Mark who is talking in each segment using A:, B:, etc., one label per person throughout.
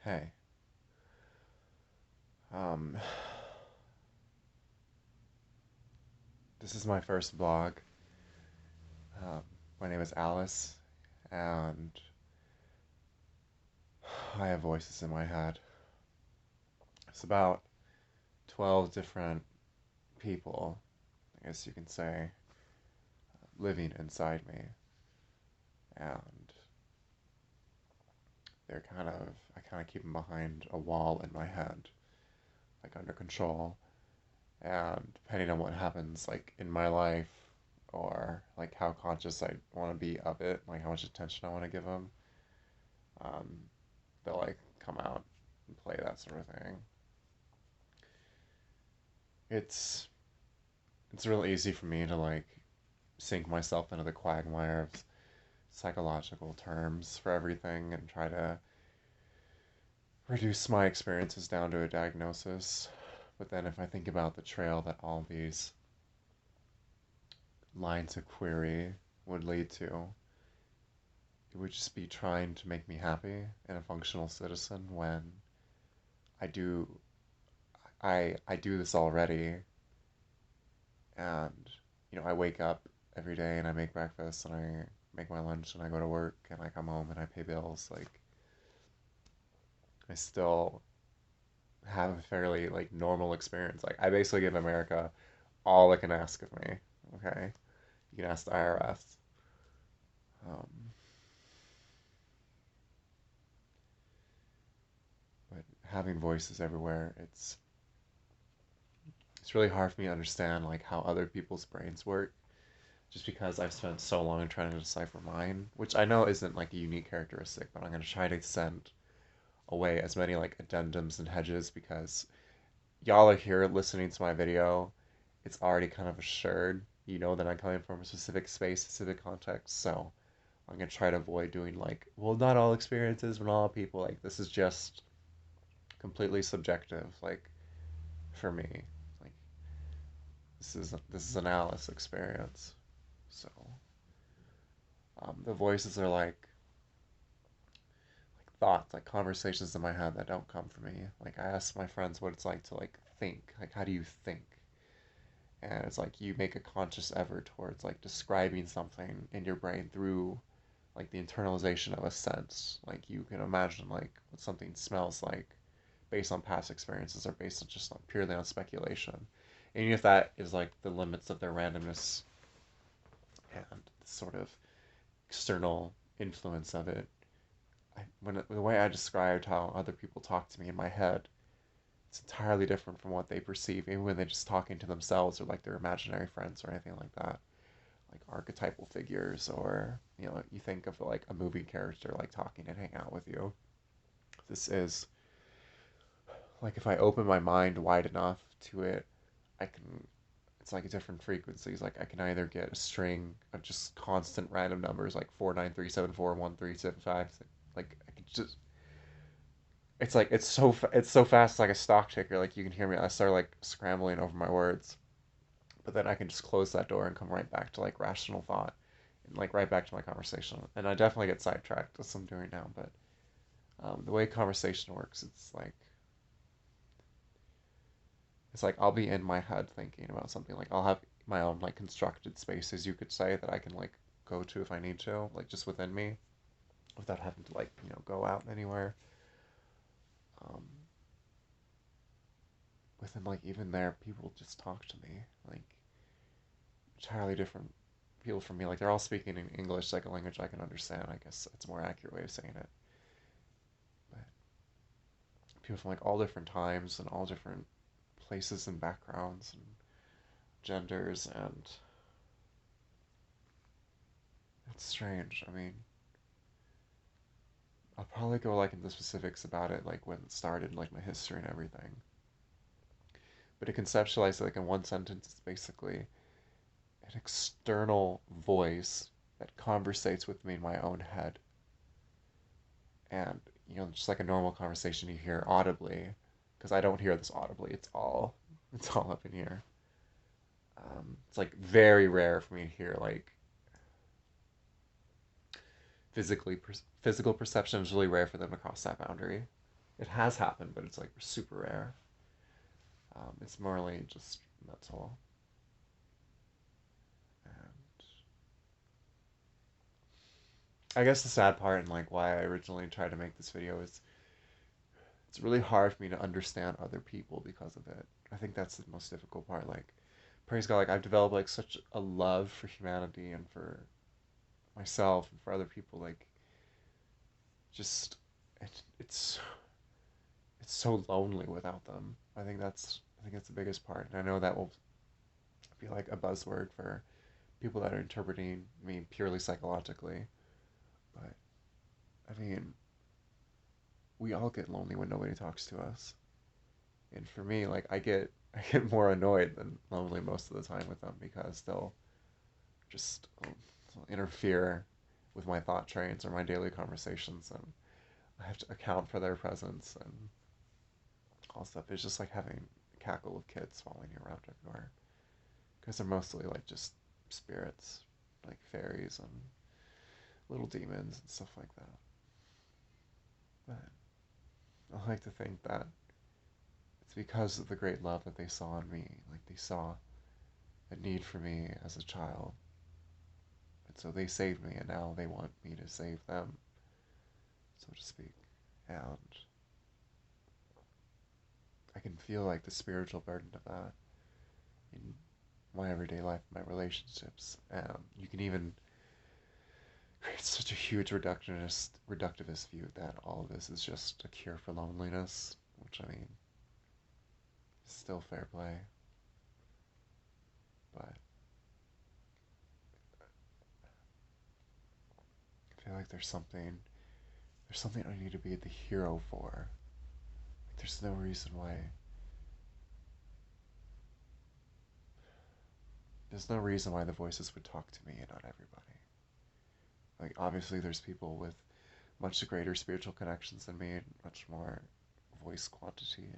A: Hey, um, this is my first vlog. Um, my name is Alice, and I have voices in my head. It's about 12 different people, I guess you can say, living inside me, and I kind of keep them behind a wall in my head, like under control, and depending on what happens, like in my life, or like how conscious I want to be of it, like how much attention I want to give them, um, they'll like come out and play that sort of thing. It's it's really easy for me to like sink myself into the quagmire of psychological terms for everything and try to reduce my experiences down to a diagnosis. But then if I think about the trail that all these lines of query would lead to, it would just be trying to make me happy and a functional citizen when I do I do this already. And I wake up every day and I make breakfast and I make my lunch and I go to work and I come home and I pay bills. Like I still have a fairly like normal experience. Like I basically give America all it can ask of me. Okay, you can ask the IRS. Um, but having voices everywhere, it's really hard for me to understand like how other people's brains work. Just because I've spent so long trying to decipher mine, which I know isn't like a unique characteristic, but I'm gonna try to send away as many like addendums and hedges because y'all are here listening to my video. It's already kind of assured. You know that I'm coming from a specific space, specific context. So I'm gonna try to avoid doing like, well, not all experiences, but not all people. Like this is just completely subjective. Like for me, like this is an Alice experience. So the voices are like thoughts, like conversations in my head that don't come from me. Like I ask my friends what it's like to like think. Like how do you think? And it's like you make a conscious effort towards like describing something in your brain through like the internalization of a sense. Like you can imagine like what something smells like based on past experiences or based on just like purely on speculation. And even if that is like the limits of their randomness and sort of external influence of it, the way I described how other people talk to me in my head, it's entirely different from what they perceive, even when they're just talking to themselves or like their imaginary friends or anything like that. Like archetypal figures, or you think of like a movie character like talking and hang out with you. This is like if I open my mind wide enough to it, I can. It's like different frequencies. Like I can either get a string of just constant random numbers, like 493741375. Like I could just. It's like it's so fast. It's like a stock ticker. Like you can hear me. I start like scrambling over my words, but then I can just close that door and come right back to like rational thought and like right back to my conversation. And I definitely get sidetracked as I'm doing now, but the way conversation works, it's like I'll be in my head thinking about something. Like I'll have my own like constructed spaces, you could say, that I can like go to if I need to, like just within me, without having to like go out anywhere. Um, within like even there, people just talk to me like entirely different people from me. Like they're all speaking in English, like a language I can understand. I guess that's a more accurate way of saying it. But people from like all different times and all different places and backgrounds and genders, and it's strange. I mean, I'll probably go like into specifics about it, like when it started, like my history and everything. But to conceptualize it like in one sentence, it's basically an external voice that conversates with me in my own head. And, just like a normal conversation you hear audibly, because I don't hear this audibly, it's all up in here. It's like very rare for me to hear like physically physical perception is really rare for them to cross that boundary. It has happened, but it's like super rare. It's morally just mental. And I guess the sad part and like why I originally tried to make this video is it's really hard for me to understand other people because of it. I think that's the most difficult part. Like, praise God, like I've developed like such a love for humanity and for myself and for other people. Like, just it's it's so lonely without them. I think that's the biggest part. And I know that will be like a buzzword for people that are interpreting me purely psychologically. But I mean, we all get lonely when nobody talks to us. And for me, like I get more annoyed than lonely most of the time with them because they'll just interfere with my thought trains or my daily conversations, and I have to account for their presence and all stuff. It's just like having a cackle of kids following you around everywhere because they're mostly like just spirits, like fairies and little demons and stuff like that. But I like to think that it's because of the great love that they saw in me. Like they saw a need for me as a child. And so they saved me, and now they want me to save them, so to speak. And I can feel like the spiritual burden of that in my everyday life, my relationships. You can even create such a huge reductivist view that all of this is just a cure for loneliness, which I mean, is still fair play. But I feel like there's something I need to be the hero for. Like, there's no reason why the voices would talk to me and not everybody. Like obviously there's people with much greater spiritual connections than me and much more voice quantity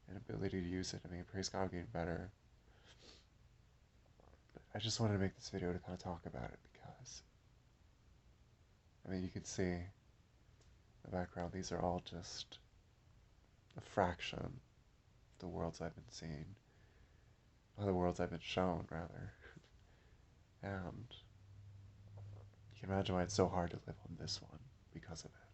A: and ability to use it. I mean, praise God, I'm getting better. But I just wanted to make this video to kind of talk about it because, I mean, you can see in the background, these are all just a fraction of the worlds I've been seeing, or the worlds I've been shown, rather. And you can imagine why it's so hard to live on this one because of it.